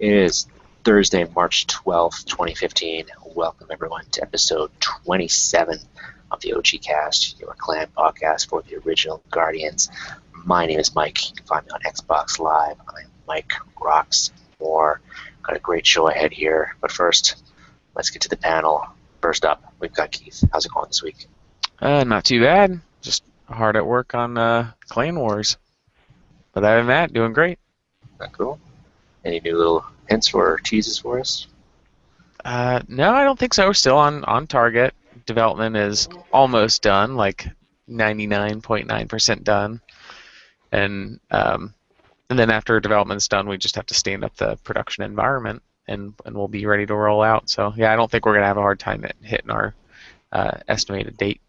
It is Thursday, March 12th, 2015. Welcome, everyone, to episode 27 of the OG Cast, your clan podcast for the original Guardians. My name is Mike. You can find me on Xbox Live. I'm mikerocksmore. Got a great show ahead here. But first, let's get to the panel. First up, we've got Keith. How's it going this week? Not too bad. Just hard at work on Clan Wars. But other than that, doing great. Cool. Any new little hints or teases for us? No, I don't think so. We're still on target. Development is almost done, like 99.9% done. And then after development's done, we just have to stand up the production environment, and we'll be ready to roll out. So, yeah, I don't think we're going to have a hard time at hitting our estimated date.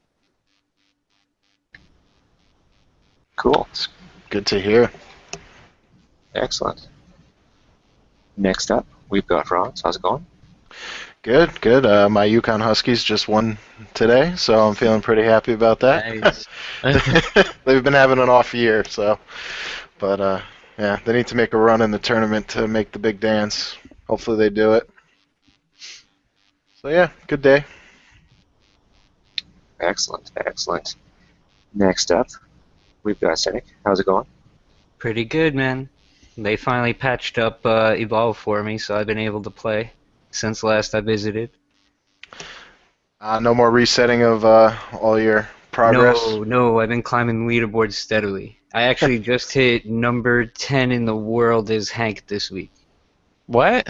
Cool. It's good to hear. Excellent. Next up, we've got Franz. How's it going? Good. My Yukon Huskies just won today, so I'm feeling pretty happy about that. Nice. They've been having an off year, but yeah, they need to make a run in the tournament to make the big dance. Hopefully they do it. So yeah, good day. Excellent. Next up, we've got SINYC. How's it going? Pretty good, man. They finally patched up Evolve for me, so I've been able to play since last I visited. No more resetting of all your progress? No, I've been climbing the leaderboard steadily. I actually just hit number 10 in the world as Hank this week. What?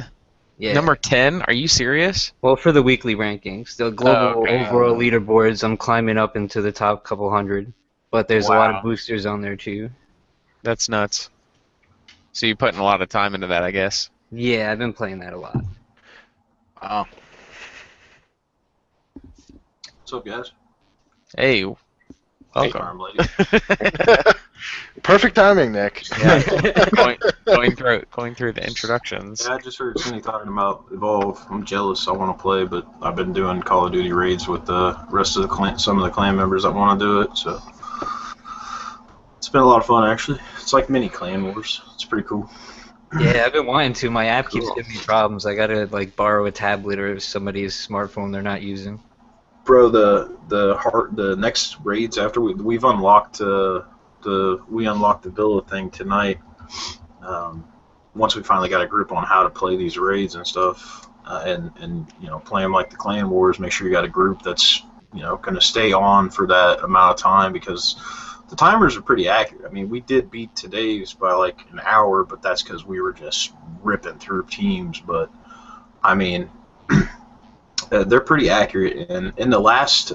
Yeah. Number 10? Are you serious? Well, for the weekly rankings. The global Okay. overall leaderboards, I'm climbing up into the top couple hundred. But there's a lot of boosters on there, too. That's nuts. So you're putting a lot of time into that, I guess. Yeah, I've been playing that a lot. Wow. What's up, guys? Hey, Hey, welcome. farm lady. Perfect timing, Nick. Yeah, going through the introductions. Yeah, I just heard Cindy talking about Evolve. I'm jealous. I want to play, but I've been doing Call of Duty raids with the rest of the clan, some of the clan members that want to do it. So it's been a lot of fun, actually. It's like mini Clan Wars. It's pretty cool. Yeah, I've been wanting to. My app keeps Cool. giving me problems. I gotta borrow a tablet or somebody's smartphone they're not using. Bro, the next raids after we've unlocked we unlocked the villa thing tonight. Once we finally got a grip on how to play these raids and stuff, and play them like the Clan Wars. Make sure you got a group that's going to stay on for that amount of time, because the timers are pretty accurate. I mean, we did beat today's by like an hour, but that's because we were just ripping through teams. But I mean, they're pretty accurate. And in the last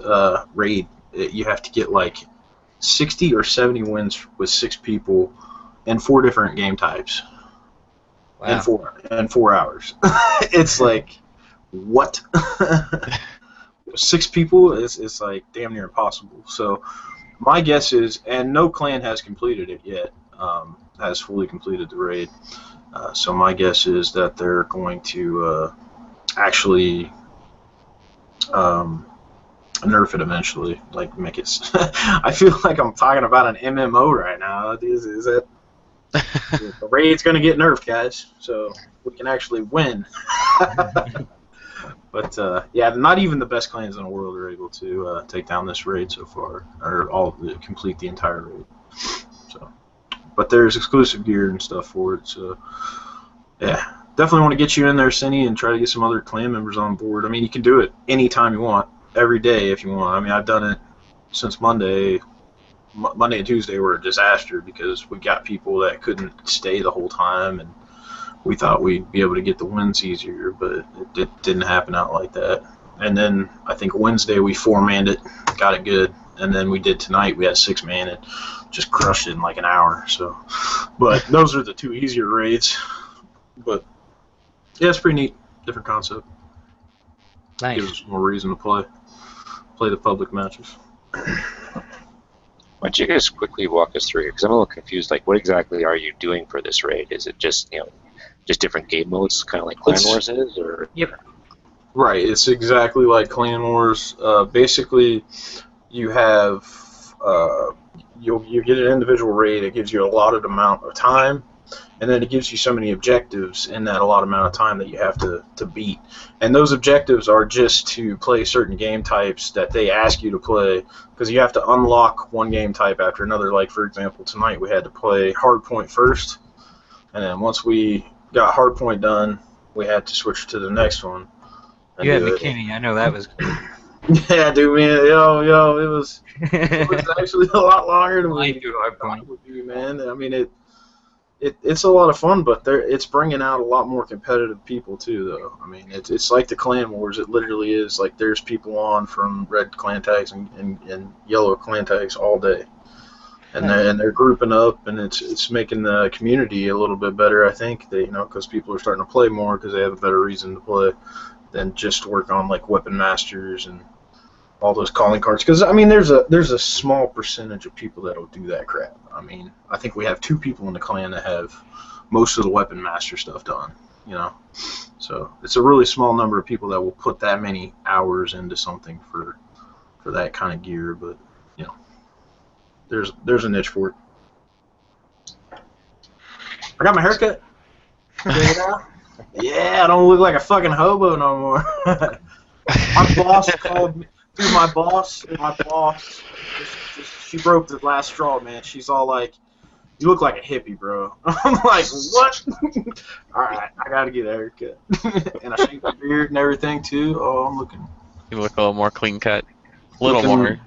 raid, you have to get like 60 or 70 wins with 6 people and 4 different game types. Wow. In 4 hours. It's like, what? 6 people is like damn near impossible. So my guess is, and no clan has completed it yet, has fully completed the raid. So my guess is that they're going to actually nerf it eventually, like make it. I feel like I'm talking about an MMO right now. Is it? The raid's going to get nerfed, guys, so we can actually win. But yeah, not even the best clans in the world are able to take down this raid so far, or all complete the entire raid. So, but there's exclusive gear and stuff for it. So, yeah, definitely want to get you in there, Cindy, and try to get some other clan members on board. I mean, you can do it anytime you want, every day if you want. I mean, I've done it since Monday. Monday and Tuesday were a disaster because we got people that couldn't stay the whole time, and we thought we'd be able to get the wins easier, but it didn't happen out like that. And then I think Wednesday we 4-manned it, got it good, and then we did tonight. We had 6-man and just crushed it in like an hour. So, but those are the 2 easier raids. But yeah, it's pretty neat, different concept. Nice. Gives us more reason to play the public matches. Why don't you guys quickly walk us through here? Because I'm a little confused. Like, what exactly are you doing for this raid? Is it just just different game modes, kind of like Clan Wars is, or? Yep. Right. It's exactly like Clan Wars. Basically, you have you get an individual raid. It gives you a allotted amount of time, and then it gives you so many objectives in that allotted amount of time that you have to beat. And those objectives are just to play certain game types that they ask you to play, because you have to unlock one game type after another. Like, for example, tonight we had to play Hardpoint first, and then once we got Hardpoint done, we had to switch to the next one. You had McKinney. I know that was good. Yeah, dude, man. Yo, it was actually a lot longer than I we do thought it would be, man. I mean, it's a lot of fun, but it's bringing out a lot more competitive people too, though. I mean, it's like the clan wars. It literally is like there's people on from red clan tags and yellow clan tags all day, and they're grouping up, and it's making the community a little bit better. I think because people are starting to play more because they have a better reason to play than just work on like weapon masters and all those calling cards. Because I mean, there's a small percentage of people that'll do that crap. I mean, I think we have 2 people in the clan that have most of the weapon master stuff done. So it's a really small number of people that will put that many hours into something for that kind of gear. But there's a niche for it. I got my haircut. Yeah, I don't look like a fucking hobo no more. My boss called me. Dude, my boss, she broke the last straw, man. She's all like, "You look like a hippie, bro." I'm like, "What?" All right, I gotta get a haircut, and I shaved my beard and everything too. Oh, I'm looking. You look a little more clean cut. A little more.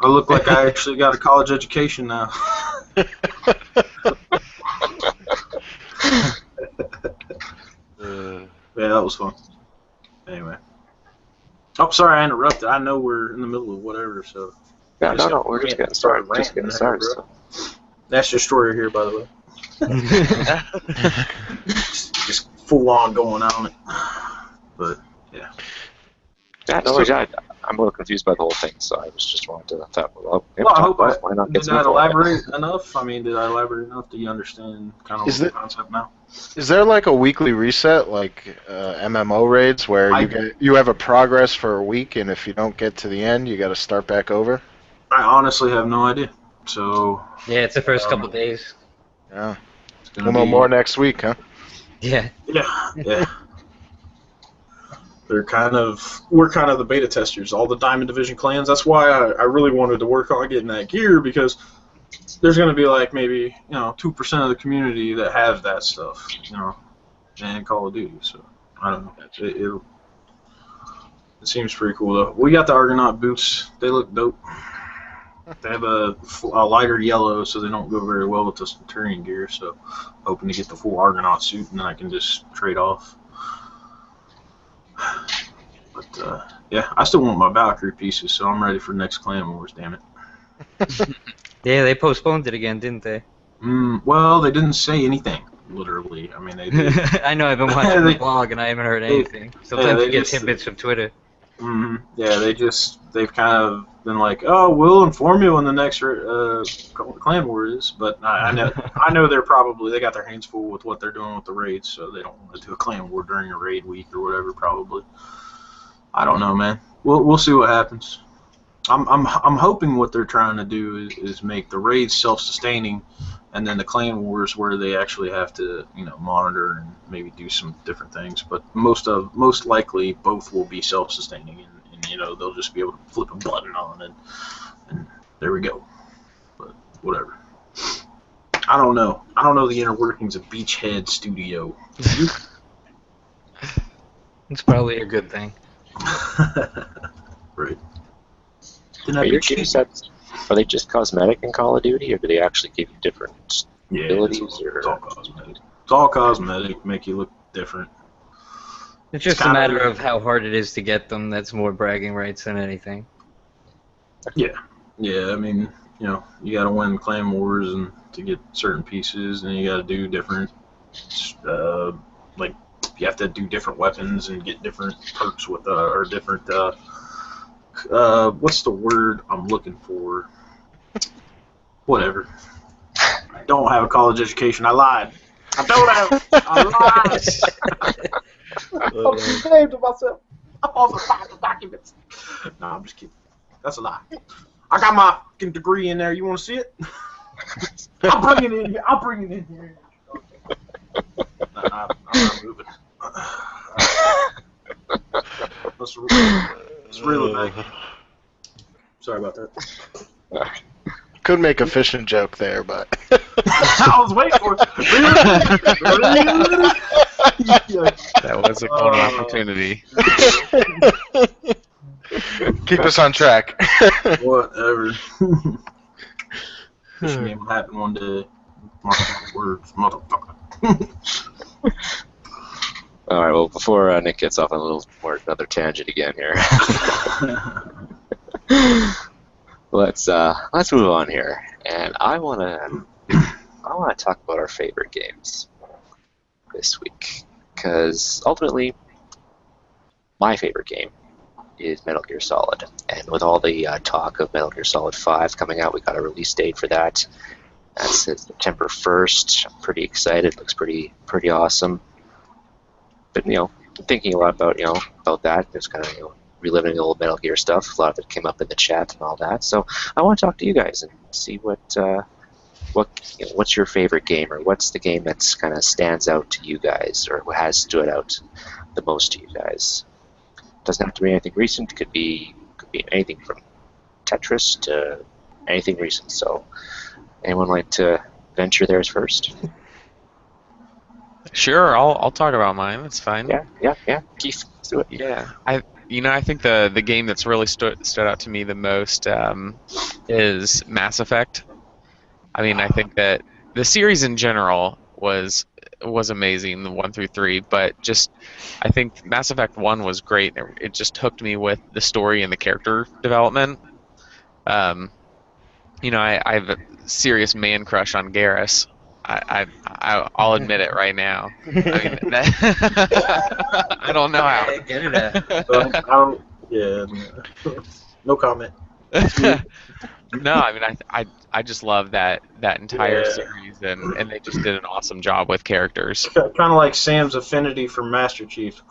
I look like I actually got a college education now. Yeah, that was fun. Anyway. Oh, sorry, I interrupted. I know we're in the middle of whatever, so. Yeah, no, we're just getting started. So. NastyDestroyer here, by the way. just full on going on it. But, yeah. Yeah, no worries. I'm a little confused by the whole thing, so I was just wanted to thought, I hope why not get did some I info? elaborate enough? I mean, did I elaborate enough? Do you understand kind of the concept now? Is there like a weekly reset, like MMO raids, where you have a progress for a week, and if you don't get to the end, you got to start back over? I honestly have no idea. So. Yeah, it's the first couple days. Yeah. We'll know more next week, huh? Yeah. Yeah. We're kind of the beta testers, all the Diamond Division clans. That's why I really wanted to work on getting that gear, because there's going to be like maybe 2% of the community that has that stuff, and Call of Duty. So I don't know. It seems pretty cool though. We got the Argonaut boots. They look dope. They have a lighter yellow, so they don't go very well with the Centurion gear. So hoping to get the full Argonaut suit, and then I can just trade off. But yeah, I still want my Valkyrie pieces, so I'm ready for next Clan Wars. Damn it. Yeah, they postponed it again, didn't they? Well, they didn't say anything. Literally, I mean they did. I know. I've been watching the blog and I haven't heard anything. Sometimes you get tidbits from Twitter. Yeah, they've kind of been like, oh, we'll inform you when the next Clan War is, but I know they got their hands full with what they're doing with the raids, so they don't want to do a Clan War during a raid week or whatever. Probably, I don't know, man. We'll see what happens. I'm hoping what they're trying to do is make the raids self-sustaining, and then the Clan Wars where they actually have to monitor and maybe do some different things. But most likely both will be self-sustaining, and they'll just be able to flip a button on and there we go. But whatever. I don't know. I don't know the inner workings of Beachhead Studio. It's probably a good thing. Right. Are your gear sets, are they just cosmetic in Call of Duty, or do they actually give you different abilities? It's all cosmetic. It's all cosmetic, make you look different. It's just a matter of how hard it is to get them. That's more bragging rights than anything. Yeah. I mean, you got to win Clan Wars and to get certain pieces, and you got to do different, like you have to do different weapons and get different perks with or different. What's the word I'm looking for? Whatever. I don't have a college education. I lied. I don't have. I lied. I'm ashamed of myself. I also filed the documents. No, I'm just kidding. That's a lie. I got my fucking degree in there. You want to see it? I'll bring it in here. moving. Let's reel it back. Sorry about that. Could make a fishing joke there, but I was waiting for it. That was a golden opportunity. keep us on track. Whatever. Fishing game will happen one day. Mark my words, motherfucker. All right. Well, before Nick gets off on a little more another tangent again here, let's move on here, and I wanna talk about our favorite games this week, because ultimately, my favorite game is Metal Gear Solid, and with all the talk of Metal Gear Solid 5 coming out, we got a release date for that. That's September 1st. I'm pretty excited. Looks pretty awesome. But thinking a lot about about that, just kind of reliving the old Metal Gear stuff. A lot of it came up in the chat and all that. So I want to talk to you guys and see what's your favorite game, or what's the game that's kind of stands out to you guys, or what has stood out the most to you guys. Doesn't have to be anything recent. Could be anything from Tetris to anything recent. So anyone like to venture theirs first? Sure, I'll talk about mine. That's fine. Yeah. Keith, let's do it. Yeah, I think the game that's really stood out to me the most is Mass Effect. I mean, I think that the series in general was amazing, the 1 through 3, but just I think Mass Effect 1 was great. It just hooked me with the story and the character development. I have a serious man crush on Garrus. I'll admit it right now. I mean, I don't know how. Get it out. No comment. No, I mean, I just love that entire series, and they just did an awesome job with characters. Kind of like Sam's affinity for Master Chief.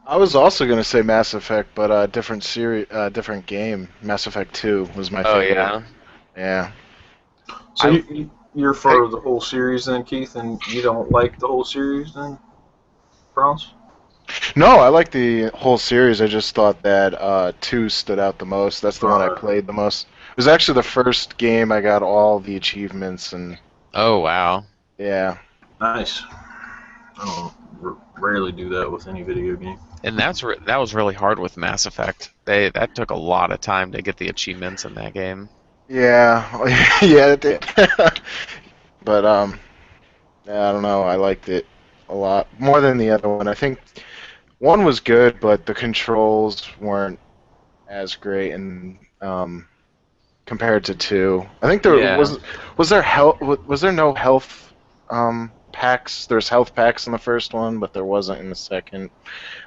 I was also going to say Mass Effect, but different series, different game. Mass Effect 2 was my favorite. Oh, yeah? Yeah. So you're for the whole series then, Keith, and you don't like the whole series then, Franz? No, I like the whole series. I just thought that 2 stood out the most. That's the one I played the most. It was actually the first game I got all the achievements and. Oh, wow. Yeah. Nice. I don't rarely do that with any video game. And that was really hard with Mass Effect. That took a lot of time to get the achievements in that game. Yeah, yeah, it did. But yeah, I don't know. I liked it a lot more than the other one. I think 1 was good, but the controls weren't as great, and compared to 2, I think there was there no health packs. There's health packs in the first one, but there wasn't in the second.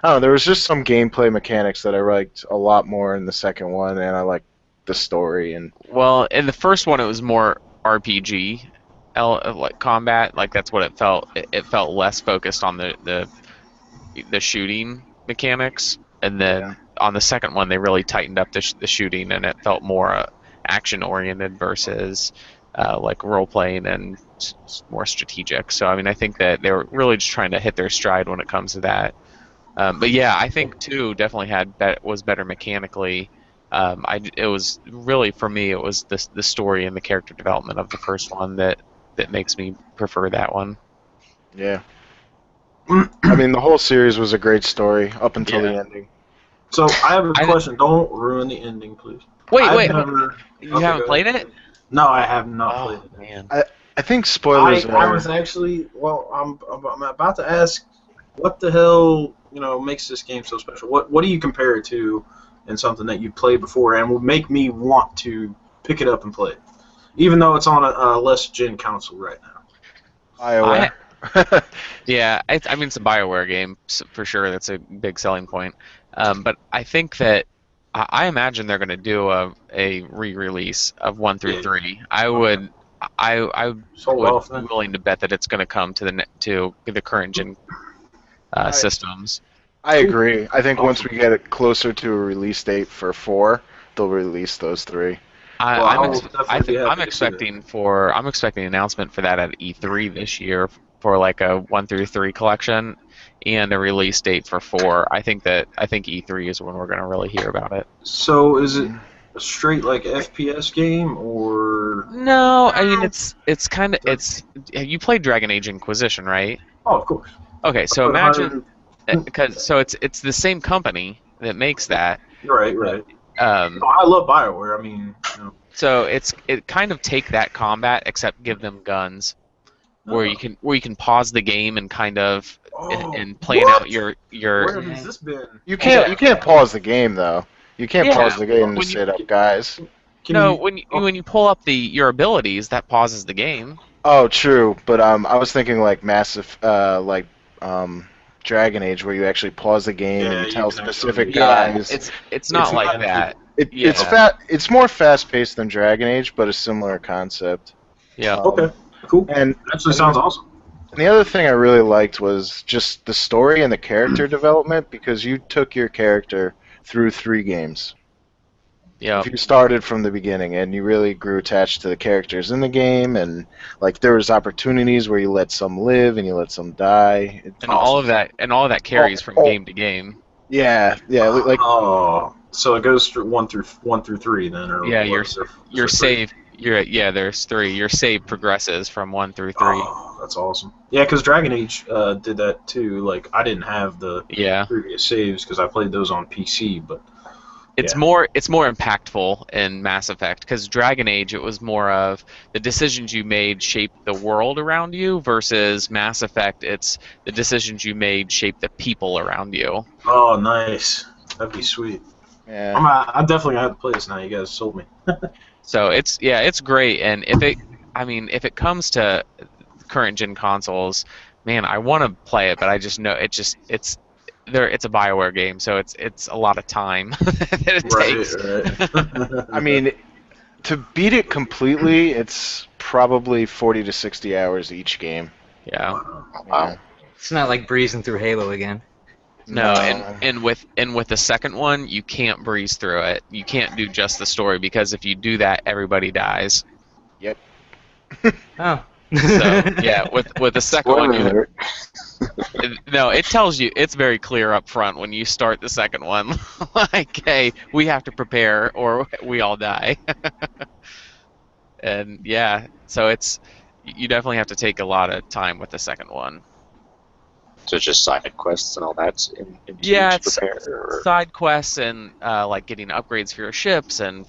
I don't know. There was just some gameplay mechanics that I liked a lot more in the second one, and I liked the story. And well, in the first one, it was more RPG, like combat. Like that's what it felt. It felt less focused on the shooting mechanics, and then on the second one, they really tightened up the shooting, and it felt more action oriented versus like role playing and more strategic. So I mean, I think that they were really just trying to hit their stride when it comes to that. But yeah, I think 2 definitely was better mechanically. It was really, for me, it was the story and the character development of the first one that makes me prefer that one. Yeah. I mean, the whole series was a great story up until the ending. So I have a question. Don't ruin the ending, please. Wait. You haven't played it? No, I have not played it. Man. I think spoilers I was actually, I'm about to ask, what the hell, makes this game so special? What do you compare it to in something that you played before and will make me want to pick it up and play it, even though it's on a less gen console right now? BioWare. Yeah, I mean, it's a BioWare game, for sure. That's a big selling point. But I think that I imagine they're going to do a re-release of 1 through 3. I would be willing to bet that it's going to come to the current gen systems. I agree. I think once we get it closer to a release date for 4, they'll release those 3. I'm expecting an announcement for that at E3 this year for like a 1 through 3 collection and a release date for 4. I think E3 is when we're going to really hear about it. So is it a straight like FPS game or? No, I mean it's you played Dragon Age Inquisition, right? Oh, of course. Okay, so imagine it's the same company that makes that. Right. I love BioWare. I mean, So it kind of take that combat except give them guns, where you can pause the game and kind of and plan out your. Where has this been? You can't pause the game though. You can't pause the game to sit up, guys. When you pull up your abilities, that pauses the game. Oh, true. But I was thinking like Dragon Age, where you actually pause the game and tell specific guys. It's not like that. It's more fast-paced than Dragon Age, but a similar concept. Yeah. Okay. Cool. And actually sounds awesome. And the other thing I really liked was just the story and the character development, because you took your character through 3 games. Yeah. If you started from the beginning and you really grew attached to the characters in the game, and like there was opportunities where you let some live and you let some die. All of that carries from game to game. Yeah. Like. Oh, so it goes through 1 through 3 then, or your save. There's 3. Your save progresses from 1 through 3. Oh, that's awesome. Yeah, because Dragon Age did that too. Like I didn't have the previous saves because I played those on PC, but. It's more impactful in Mass Effect, because Dragon Age, it was more of the decisions you made shaped the world around you, versus Mass Effect, it's the decisions you made shaped the people around you. Oh, nice. That'd be sweet. Yeah. I'm definitely gonna have to play this now. You guys sold me. So it's great, and if it comes to current gen consoles, man, I want to play it, but I just know it's a BioWare game, so it's a lot of time that it takes. Right. I mean, to beat it completely, it's probably 40 to 60 hours each game. Yeah. Wow. It's not like breezing through Halo again. No, and with the second one, you can't breeze through it. You can't do just the story, because if you do that, everybody dies. Yep. Oh. So yeah, with the second one, no, it tells you, it's very clear up front when you start the second one, like, hey, we have to prepare or we all die. And yeah, so you definitely have to take a lot of time with the second one. So it's just side quests and all that. It's side quests and like getting upgrades for your ships and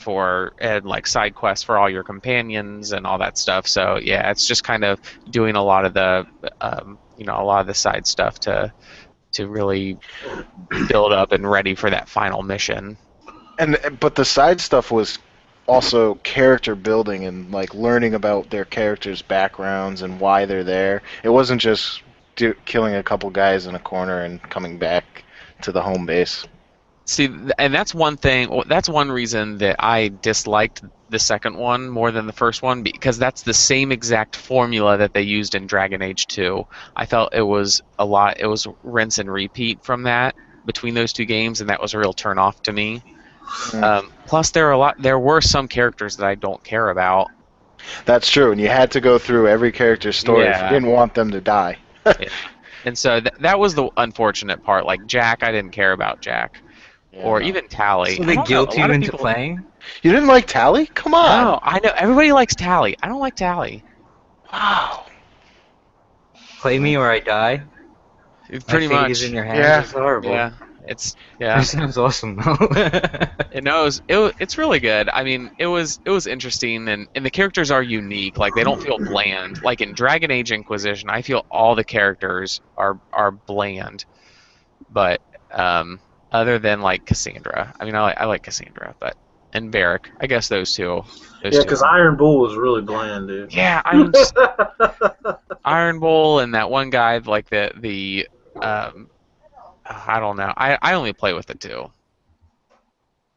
like side quests for all your companions and all that stuff. So yeah, it's just kind of doing a lot of the side stuff to really build up and ready for that final mission. But the side stuff was also character building and like learning about their characters' backgrounds and why they're there. It wasn't just killing a couple guys in a corner and coming back to the home base. See, and that's one thing. That's one reason that I disliked the second one more than the first one, because that's the same exact formula that they used in Dragon Age 2. I felt it was rinse and repeat from that between those 2 games, and that was a real turn off to me. Plus, there were some characters that I don't care about. That's true, and you had to go through every character's story if you didn't want them to die. Yeah. And so that was the unfortunate part. Like Jack, I didn't care about Jack, or even Tally. So they guilt you into playing? You didn't like Tally? Come on. No, I know everybody likes Tally. I don't like Tally. Wow. Play me or I die. Pretty much. Is in your hands. Yeah. It's horrible. Yeah. That sounds awesome though. It's really good. I mean, it was interesting, and the characters are unique. Like, they don't feel bland. Like in Dragon Age Inquisition, I feel all the characters are bland. But other than like Cassandra, I mean, I like Cassandra, and Varric, I guess those two. Yeah, because Iron Bull was really bland, dude. Yeah, Iron Bull and that one guy, like the I don't know. I only play with the 2.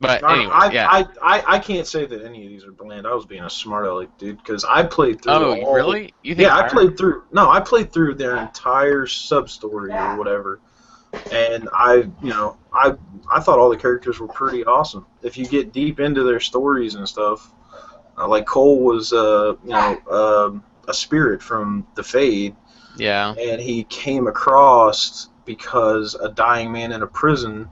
But anyway, I can't say that any of these are bland. I was being a smart aleck, dude, because I played through. Oh, really? You think I played through. No, I played through their entire sub story or whatever, and I thought all the characters were pretty awesome. If you get deep into their stories and stuff, Like Cole was, a spirit from the Fade, Yeah. and he came across because a dying man in a prison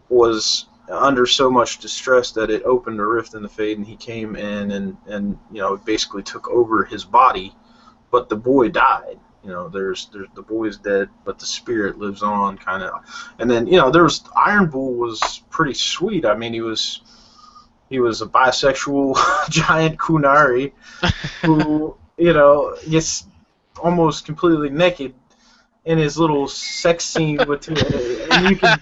was under so much distress that it opened a rift in the Fade, and he came in and basically took over his body, but the boy died. There's the boy's dead, but the spirit lives on, kind of. And then there's Iron Bull was pretty sweet. I mean, he was a bisexual giant kunari who gets almost completely naked in his little sex scene with and you can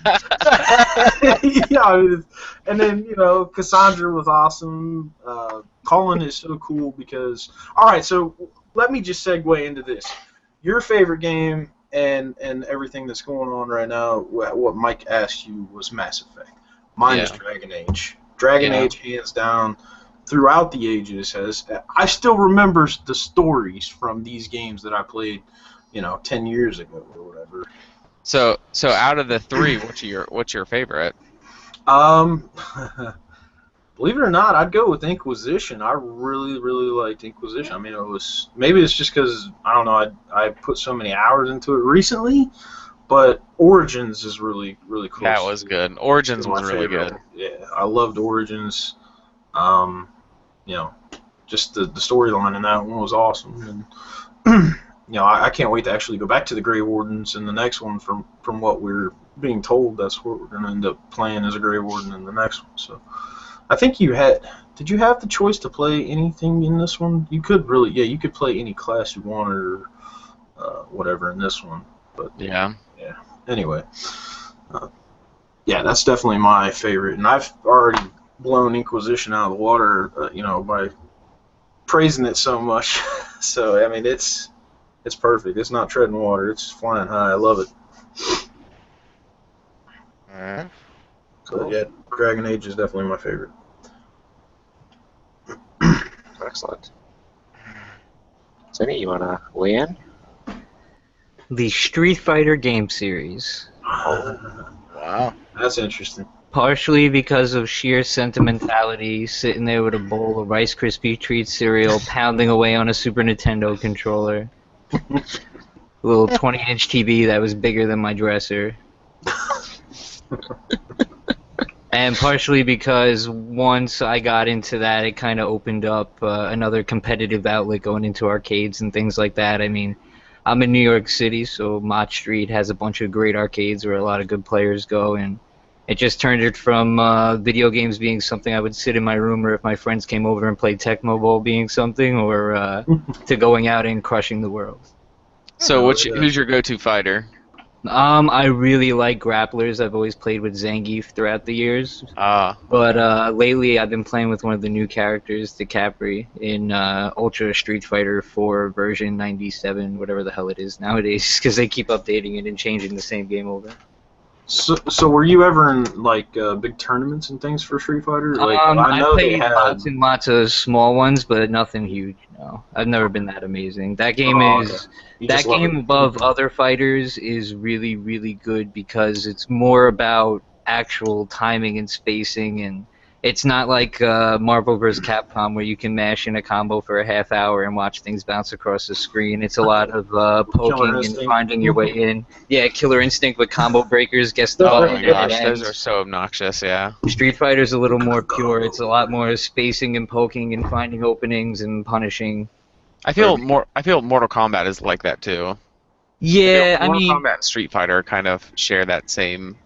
and then Cassandra was awesome. Colin is so cool because all right, so let me just segue into this. Your favorite game and everything that's going on right now, what Mike asked you was Mass Effect. Mine is Dragon Age. Dragon Age, hands down, throughout the ages, I still remember the stories from these games that I played 10 years ago or whatever. So out of the three, what's your favorite? Believe it or not, I'd go with Inquisition. I really, really liked Inquisition. I mean, maybe it's just because I don't know. I put so many hours into it recently, but Origins is really, really cool. That was good. Origins was really good. Yeah, I loved Origins. Just the storyline in that one was awesome, and I can't wait to actually go back to the Grey Wardens in the next one. From what we're being told, that's what we're going to end up playing as a Grey Warden in the next one. So, I think did you have the choice to play anything in this one? You could you could play any class you wanted or whatever in this one. But yeah. Anyway, that's definitely my favorite, and I've already blown Inquisition out of the water, by praising it so much. So I mean, it's perfect. It's not treading water. It's flying high. I love it. Alright. So yeah, Dragon Age is definitely my favorite. Excellent. Sonny, you want to weigh in? The Street Fighter game series. Wow. That's interesting. Partially because of sheer sentimentality, sitting there with a bowl of Rice Krispie treat cereal, pounding away on a Super Nintendo controller. A little 20-inch TV that was bigger than my dresser. And partially because once I got into that, it kind of opened up another competitive outlet going into arcades and things like that. I mean, I'm in New York City, so Mott Street has a bunch of great arcades where a lot of good players go, and it just turned it from video games being something I would sit in my room, or if my friends came over and played Tecmo Bowl being something, or to going out and crushing the world. So who's your go-to fighter? I really like grapplers. I've always played with Zangief throughout the years. But lately I've been playing with one of the new characters, Decapri, in Ultra Street Fighter 4 version 97, whatever the hell it is nowadays, because they keep updating it and changing the same game over. So were you ever in big tournaments and things for Street Fighter? I played lots and lots of small ones, but nothing huge. No, I've never been that amazing. That game that game above other fighters is really, really good because it's more about actual timing and spacing, and it's not like Marvel vs. Capcom where you can mash in a combo for a half hour and watch things bounce across the screen. It's a lot of poking and finding your way in. Yeah, Killer Instinct with combo breakers, guess the button. Oh my gosh, those are so obnoxious, yeah. Street Fighter's a little more pure. It's a lot more spacing and poking and finding openings and punishing. I feel Mortal Kombat is like that too. Yeah, Mortal Kombat and Street Fighter kind of share that same.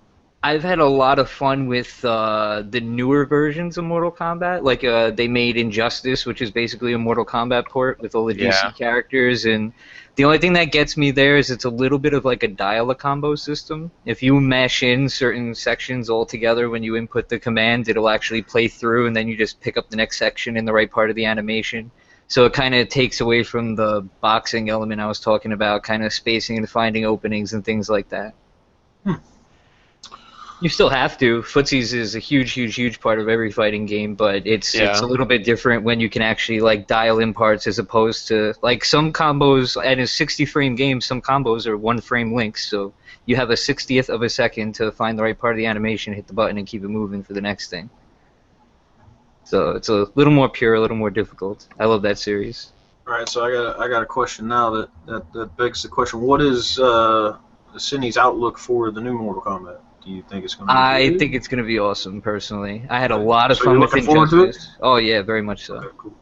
I've had a lot of fun with the newer versions of Mortal Kombat. Like they made Injustice, which is basically a Mortal Kombat port with all the DC characters. And the only thing that gets me there is it's a little bit of like a dial-a-combo system. If you mash in certain sections all together when you input the command, it'll actually play through, and then you just pick up the next section in the right part of the animation. So it kind of takes away from the boxing element I was talking about, kind of spacing and finding openings and things like that. You still have to. Footsies is a huge, huge, huge part of every fighting game, but it's a little bit different when you can actually like dial in parts as opposed to like some combos. And a 60-frame game, some combos are one-frame links, so you have a 60th of a second to find the right part of the animation, hit the button, and keep it moving for the next thing. So it's a little more pure, a little more difficult. I love that series. All right, so I got a question now that begs the question: what is Sydney's outlook for the new Mortal Kombat? Do you think it's going to be I good? think it's going to be awesome, personally. I had a lot of fun you're with looking forward to it? Injustice. Oh, yeah, very much so. Okay, cool.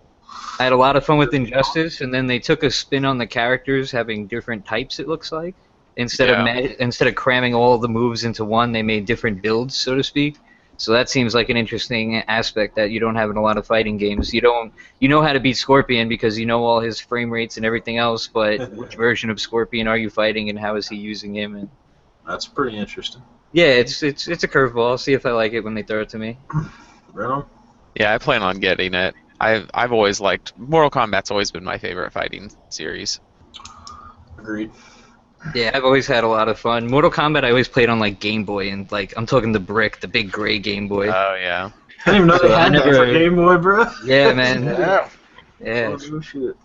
I had a lot of fun with Injustice, and then they took a spin on the characters having different types, it looks like. Instead of cramming all the moves into one, they made different builds, so to speak. So that seems like an interesting aspect that you don't have in a lot of fighting games. You know how to beat Scorpion because you know all his frame rates and everything else, but which version of Scorpion are you fighting and how is he using him? And That's pretty interesting. yeah, it's a curveball. I'll see if I like it when they throw it to me. Right on. Yeah, I plan on getting it. I've always liked Mortal Kombat's always been my favorite fighting series. Agreed. Yeah, I've always had a lot of fun. Mortal Kombat I always played on like Game Boy, and like I'm talking the brick, the big gray Game Boy. Oh yeah. I didn't even know they had that for Game Boy, bro. Yeah, man. Yeah. Yeah. Oh, shit.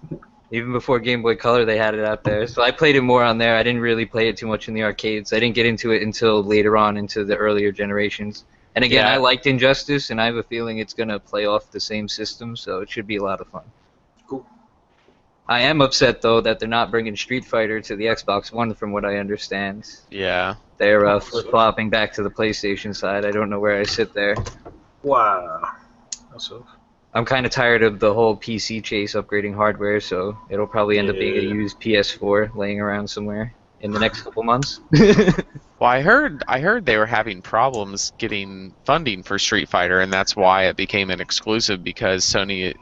Even before Game Boy Color, they had it out there. So I played it more on there. I didn't really play it too much in the arcades. I didn't get into it until later on into the earlier generations. And again, Yeah. I liked Injustice, and I have a feeling it's going to play off the same system, so it should be a lot of fun. Cool. I am upset, though, that they're not bringing Street Fighter to the Xbox One, from what I understand. Yeah. They're flip-flopping back to the PlayStation side. I don't know where I sit there. Wow. That's so. I'm kind of tired of the whole PC chase upgrading hardware, so it'll probably end up being a used PS4 laying around somewhere in the next couple months. Well, I heard they were having problems getting funding for Street Fighter, and that's why it became an exclusive because Sony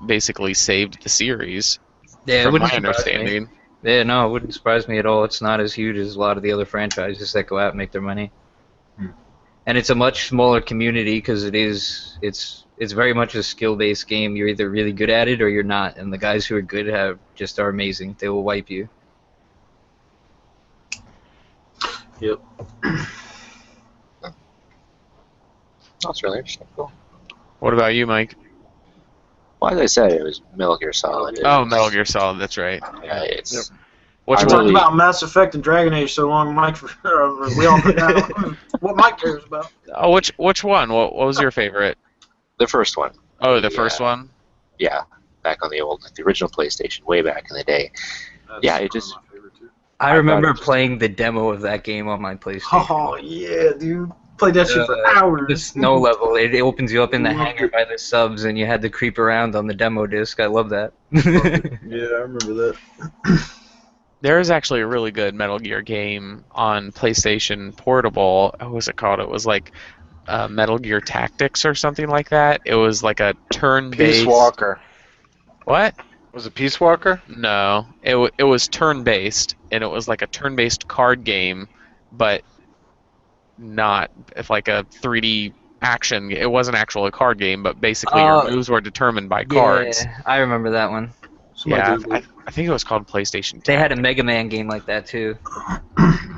basically saved the series. Yeah, it from wouldn't my surprise understanding. me. Yeah, no, it wouldn't surprise me at all. It's not as huge as a lot of the other franchises that go out and make their money. And it's a much smaller community because it's very much a skill-based game. You're either really good at it or you're not, and the guys who are good are amazing. They will wipe you. Yep. That's really interesting. Cool. What about you, Mike? Well, as I said, it was Metal Gear Solid. Oh, Metal Gear Solid. That's right. Yeah, it's. Which I one? talked about Mass Effect and Dragon Age so long, Mike. We all know what Mike cares about. Oh, which one? What was your favorite? The first one. Oh, the first one. Yeah, back on the original PlayStation, way back in the day. Yeah, it just. I remember playing the demo of that game on my PlayStation. Oh yeah, dude. Played that shit for hours. The snow level, it opens you up in the hangar by the subs, and you had to creep around on the demo disc. I love that. Yeah, I remember that. There is actually a really good Metal Gear game on PlayStation Portable. What was it called? It was like Metal Gear Tactics or something like that. It was like a turn-based... Peace Walker. What? Was it Peace Walker? No. It was turn-based, and it was like a turn-based card game, but not like a 3D action. It wasn't actually a card game, but basically your moves were determined by cards. Yeah, I remember that one. Yeah, I think it was called PlayStation. They had a Mega Man game like that too.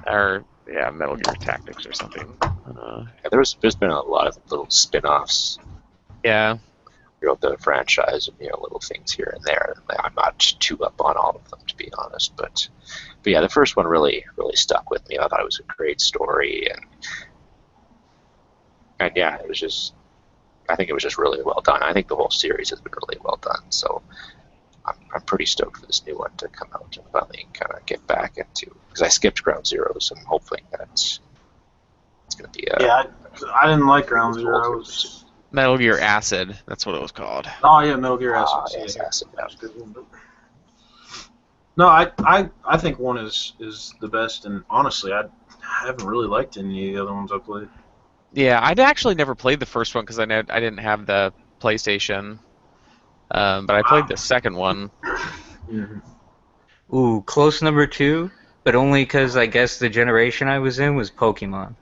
Or yeah, Metal Gear Tactics or something. Yeah, there's been a lot of little spin-offs Yeah. throughout the franchise, and little things here and there. I'm not too up on all of them, to be honest, but yeah, the first one really stuck with me. I thought it was a great story, and yeah, it was just. I think it was just really well done. I think the whole series has been really well done. So I'm pretty stoked for this new one to come out and finally kind of get back into, because I skipped Ground Zero, so I'm hoping that it's going to be. Yeah, I didn't like Ground Zero. I was. Metal Gear Acid. That's what it was called. Oh yeah, Metal Gear Acid. Yes, Acid. That was a good one. But... No, I think one is the best, and honestly, I haven't really liked any of the other ones I played. Yeah, I'd actually never played the first one because I didn't have the PlayStation, but I played the second one. Mm-hmm. Ooh, close number 2, but only because I guess the generation I was in was Pokemon.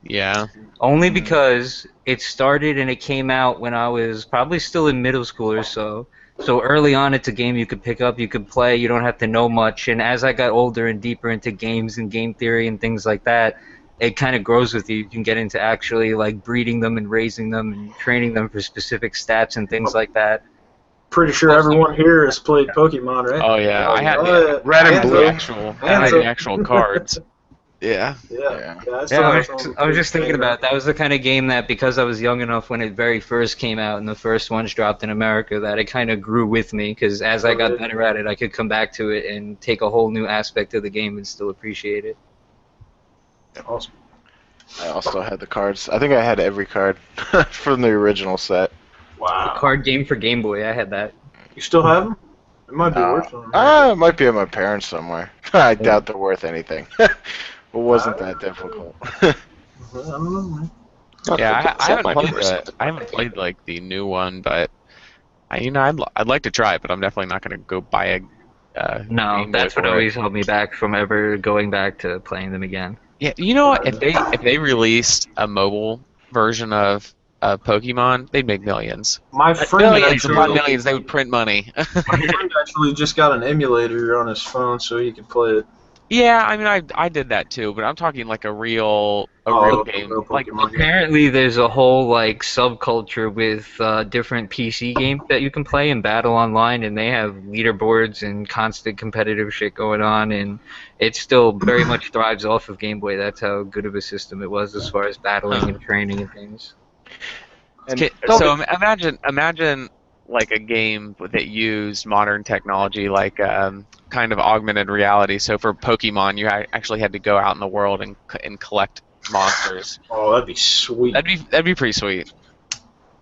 Yeah. Only because it started and it came out when I was probably still in middle school or so. So early on, it's a game you could pick up, you could play, you don't have to know much. And as I got older and deeper into games and game theory and things like that, it kind of grows with you. You can get into actually like breeding them and raising them and training them for specific stats and things like that. Pretty sure everyone here has played Pokemon, right? Oh yeah, I had Red and blue. the actual cards. Yeah. Yeah. I was just thinking about it. That was the kind of game that, because I was young enough when it very first came out and the first ones dropped in America, that it kind of grew with me, because as I got better at it, I could come back to it and take a whole new aspect of the game and still appreciate it. Awesome. I also had the cards. I think I had every card from the original set. Wow. A card game for Game Boy, I had that. You still have them? It might be worth them. It might be at my parents' somewhere. I doubt they're worth anything. It wasn't that difficult. I don't know, man. Yeah, I haven't played like the new one, but I'd like to try it, but I'm definitely not going to go buy a. No, that's what always held me back from ever going back to playing them again. Yeah, you know what? If they released a mobile version of Pokemon, they'd make millions. My friend Millions. They would print money. My friend actually just got an emulator on his phone so he could play it. Yeah, I mean, I did that too, but I'm talking like a real game. Like, apparently, there's a whole like subculture with different PC games that you can play and battle online, and they have leaderboards and constant competitive shit going on, and it still very much thrives off of Game Boy. That's how good of a system it was as far as battling and training and things. So imagine like a game that used modern technology, like kind of augmented reality. So for Pokemon, you actually had to go out in the world and collect monsters. Oh, that'd be sweet. That'd be pretty sweet.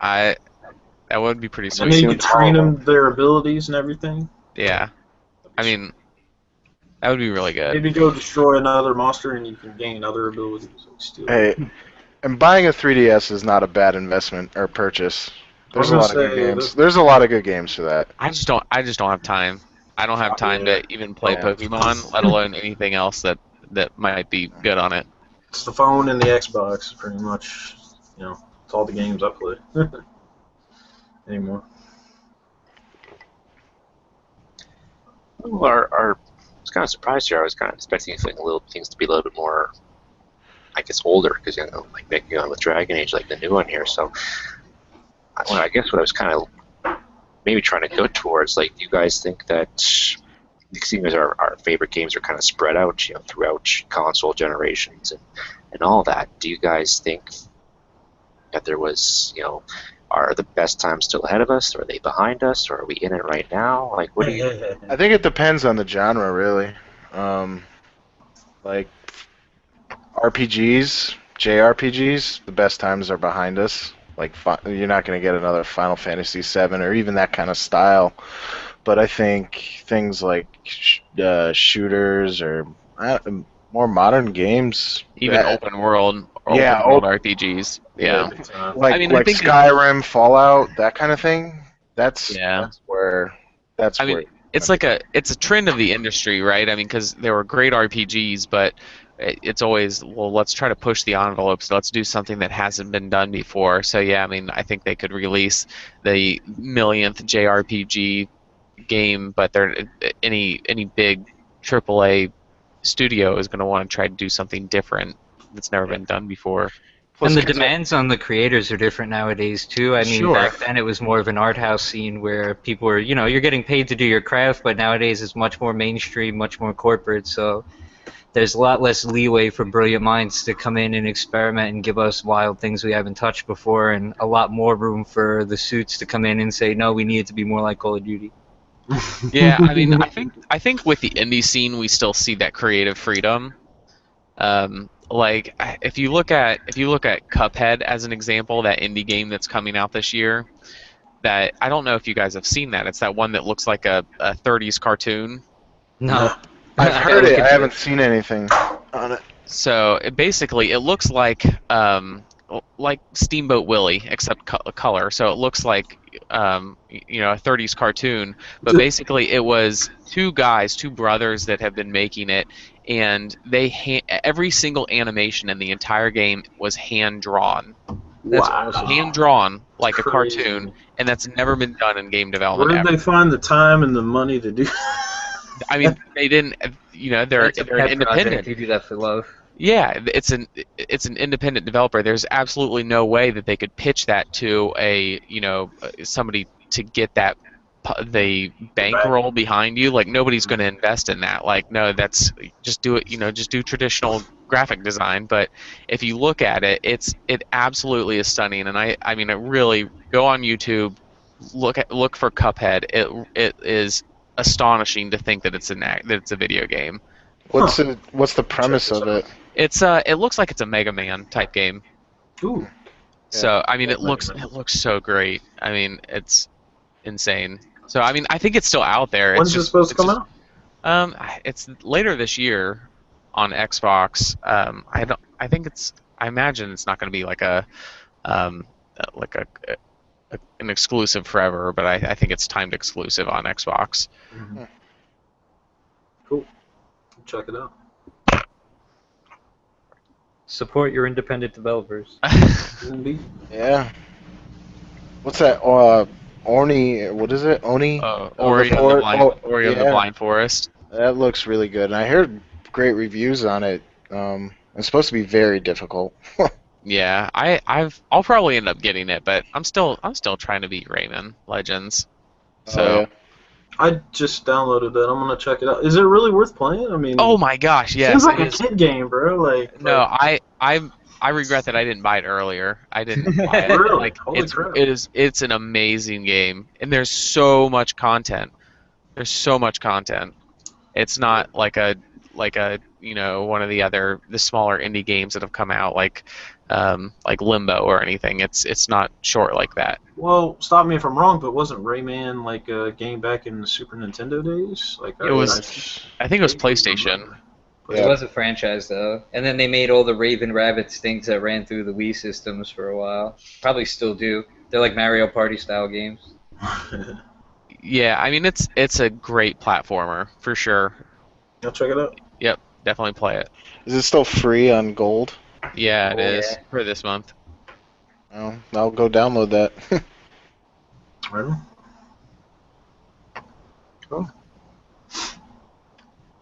That would be pretty sweet. And then you could train them their abilities and everything. Yeah, I mean, that would be really good. Maybe go destroy another monster and you can gain other abilities. Hey, and buying a 3DS is not a bad investment or purchase. There's a lot of good games. There's a lot of good games for that. I just don't have time. I don't have time to even play Pokemon, let alone anything else that might be good on it. It's the phone and the Xbox, pretty much. It's all the games I play anymore. Well, I was kind of surprised here. I was kind of expecting things to be a little bit more, I guess, older, because like making on with Dragon Age, like the new one here. So, I guess what I was kind of maybe trying to go towards, like, do you guys think that, seeing as our favorite games are kind of spread out, throughout console generations and all that, do you guys think that there was, are the best times still ahead of us, or are they behind us, or are we in it right now? Like, what do you? I think it depends on the genre, really. Like RPGs, JRPGs, the best times are behind us. Like, you're not going to get another Final Fantasy VII or even that kind of style. But I think things like shooters or more modern games, even open world RPGs, like I think Skyrim, Fallout, that kind of thing. That's where. It's a trend of the industry, right? I mean, because there were great RPGs, but it's always, well, let's try to push the envelope, so let's do something that hasn't been done before. So yeah, I mean, I think they could release the millionth JRPG game, but any big AAA studio is going to want to try to do something different that's never been done before. And the demands on the creators are different nowadays too. I mean, back then it was more of an art house scene where people were, you're getting paid to do your craft, but nowadays it's much more mainstream, much more corporate, so there's a lot less leeway for brilliant minds to come in and experiment and give us wild things we haven't touched before, and a lot more room for the suits to come in and say, no, we need it to be more like Call of Duty. Yeah, I mean, I think with the indie scene we still see that creative freedom. Like if you look at Cuphead as an example, that indie game that's coming out this year, that I don't know if you guys have seen that. It's that one that looks like a 30s cartoon. No. I've heard it. I haven't seen anything on it. So it looks like Steamboat Willie, except color. So it looks like a 30s cartoon, but basically it was two brothers that have been making it, and every single animation in the entire game was hand drawn. That's awesome. Hand drawn like a cartoon, and that's never been done in game development. Where did they find the time and the money to do? I mean, they didn't. They're an independent. They do that for love. Yeah, it's an independent developer. There's absolutely no way that they could pitch that to somebody to get the bankroll behind you. Like, nobody's going to invest in that. Like, no, that's just do it. Just do traditional graphic design, but if you look at it, it absolutely is stunning. And I mean, it really, go on YouTube, look for Cuphead. It is astonishing to think that it's a video game. What's the premise of it? It looks like it's a Mega Man type game. Ooh. So I mean, it looks so great. I mean, it's insane. So I mean, I think it's still out there. When's it supposed to come out? It's later this year on Xbox. I imagine it's not going to be like an exclusive forever, but I think it's timed exclusive on Xbox. Mm-hmm. Cool. Check it out. Support your independent developers. Yeah. What's that? Oni, what is it? Oni? Ori and the Blind Forest. That looks really good. And I heard great reviews on it. It's supposed to be very difficult. Yeah, I'll probably end up getting it, but I'm still trying to beat Rayman Legends. So yeah. I just downloaded that. I'm gonna check it out. Is it really worth playing? I mean, oh my gosh, yes. Seems like a kid game, bro. No, I regret that I didn't buy it earlier. I didn't buy it. Really? Like Holy crap. it's an amazing game, and there's so much content. It's not like a one of the smaller indie games that have come out like Limbo or anything. It's not short like that. Well, stop me if I'm wrong, but wasn't Rayman like a game back in the Super Nintendo days? I think it was PlayStation. It was a franchise though, and then they made all the Raven Rabbids things that ran through the Wii systems for a while. Probably still do. They're like Mario Party style games. Yeah, I mean it's a great platformer for sure. I'll check it out. Yep, definitely play it. Is it still free on Gold? Yeah, it is for this month. Oh, I'll go download that. Right on. Cool.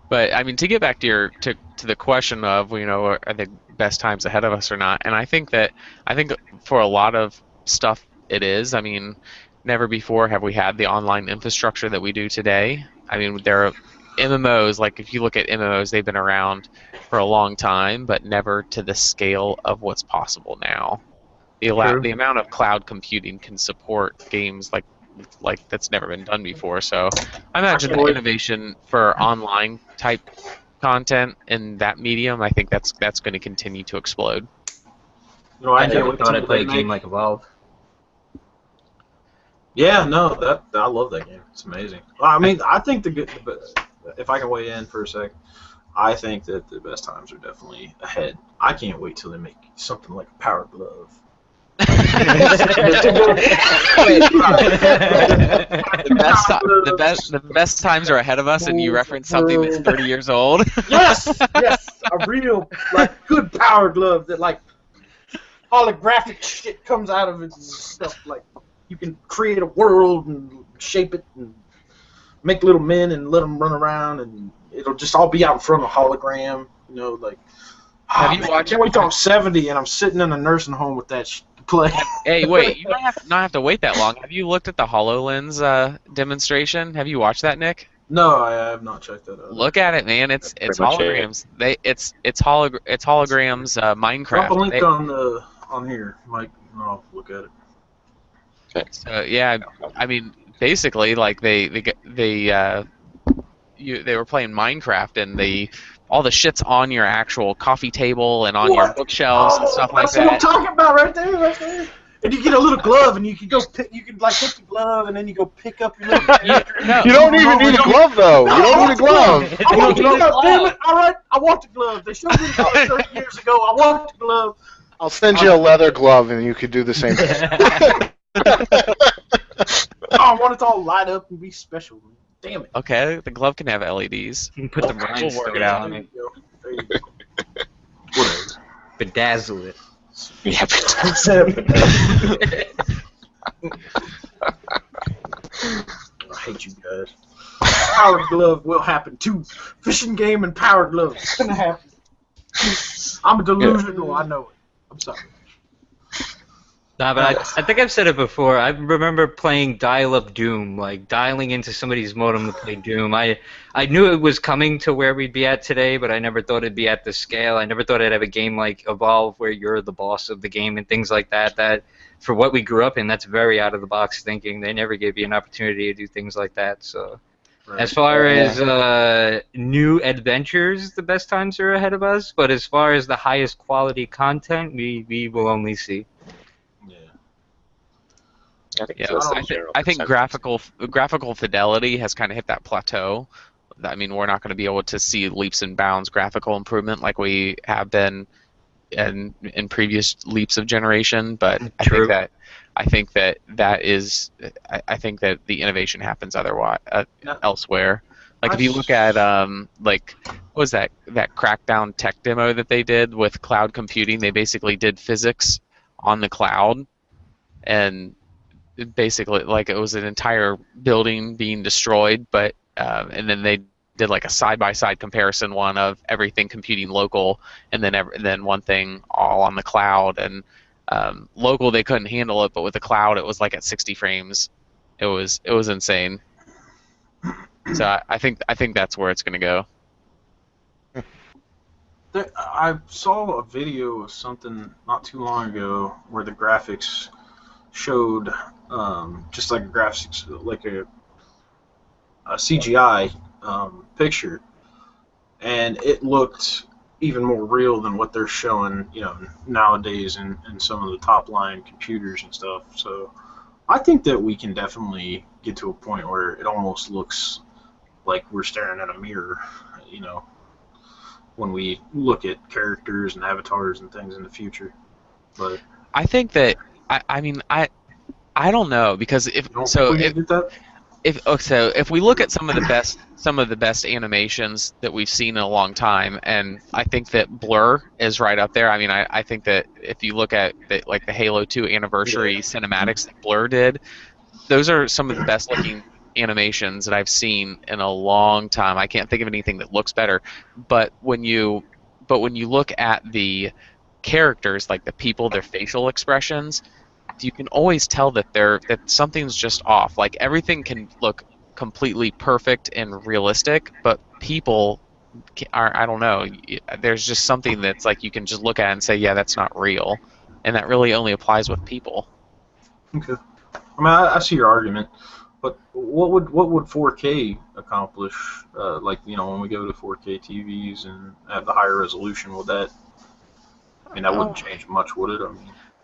But I mean, to get back to the question of are the best times ahead of us or not, and I think for a lot of stuff it is. I mean, never before have we had the online infrastructure that we do today. I mean, there are MMOs, like if you look at MMOs, they've been around for a long time, but never to the scale of what's possible now. The amount of cloud computing can support games like that's never been done before. So I imagine the innovation for online type content in that medium, I think that's going to continue to explode. I never thought I'd play a game like Evolve. Yeah, no, I love that game. It's amazing. I mean, I think if I can weigh in for a sec, I think that the best times are definitely ahead. I can't wait till they make something like a Power Glove. The best times are ahead of us, and you reference something that's 30 years old. Yes, a real good Power Glove that holographic shit comes out of it and stuff. Like you can create a world and shape it and make little men and let them run around, and it'll just all be out in front of a hologram. Have you watched? I can't wait till I'm 70 and I'm sitting in a nursing home with that play. Hey, wait! You might not have to wait that long. Have you looked at the HoloLens demonstration? Have you watched that, Nick? No, I have not checked that out. Look at it, man. It's holograms. It's holograms. Minecraft. Drop a link on here, Mike. And I'll look at it. Okay. So yeah, I mean, basically, like they were playing Minecraft, and all the shit's on your actual coffee table and on your bookshelves and stuff like that. That's what I'm talking about right there. And you get a little glove, and you can take the glove, and then you go pick up your little. You don't even need a glove, though. You don't need a glove. I want the glove, damn it! All right, I want the glove. They showed me the 30 years ago. I want the glove. I'll send you a leather glove, and you could do the same thing. I want it to all light up and be special. Damn it. Okay, the glove can have LEDs. You can put the rhinestone on it. There you go. Whatever. Bedazzle it. Yeah, I hate you guys. Power glove will happen too. Fishing game and power glove. It's gonna happen. I'm a delusional. I know it. I'm sorry. Nah, but I think I've said it before. I remember playing dial-up Doom, like dialing into somebody's modem to play Doom. I knew it was coming to where we'd be at today, but I never thought it'd be at this scale. I never thought I'd have a game like Evolve where you're the boss of the game and things like that. That, for what we grew up in, that's very out-of-the-box thinking. They never gave you an opportunity to do things like that. So, as far as new adventures, the best times are ahead of us. But as far as the highest quality content, we will only see. I think graphical fidelity has kind of hit that plateau. I mean, we're not going to be able to see leaps and bounds graphical improvement like we have been in previous leaps of generation. But I think that the innovation happens otherwise elsewhere. Like if you look at like what was that Crackdown tech demo that they did with cloud computing? They basically did physics on the cloud, and basically like it was an entire building being destroyed, but and then they did like a side-by-side comparison, one of everything computing local and then one thing all on the cloud. And local they couldn't handle it, but with the cloud it was like at 60 frames. It was insane. So I think that's where it's going to go. I saw a video of something not too long ago where the graphics showed just like graphics, like a CGI picture, and it looked even more real than what they're showing, nowadays in some of the top line computers and stuff. So I think that we can definitely get to a point where it almost looks like we're staring at a mirror, when we look at characters and avatars and things in the future. But I think that I don't know, because if we look at some of the best animations that we've seen in a long time, and I think that Blur is right up there. I mean, I think that if you look at the Halo 2 anniversary cinematics that Blur did, those are some of the best looking animations that I've seen in a long time. I can't think of anything that looks better. But when you look at the characters, like the people, their facial expressions, you can always tell that something's just off. Like everything can look completely perfect and realistic, but people are, I don't know, there's just something that's like you can just look at and say, yeah, that's not real, and that really only applies with people. Okay. I mean, I see your argument, but what would 4K accomplish? When we go to 4K TVs and have the higher resolution, that wouldn't change much, would it?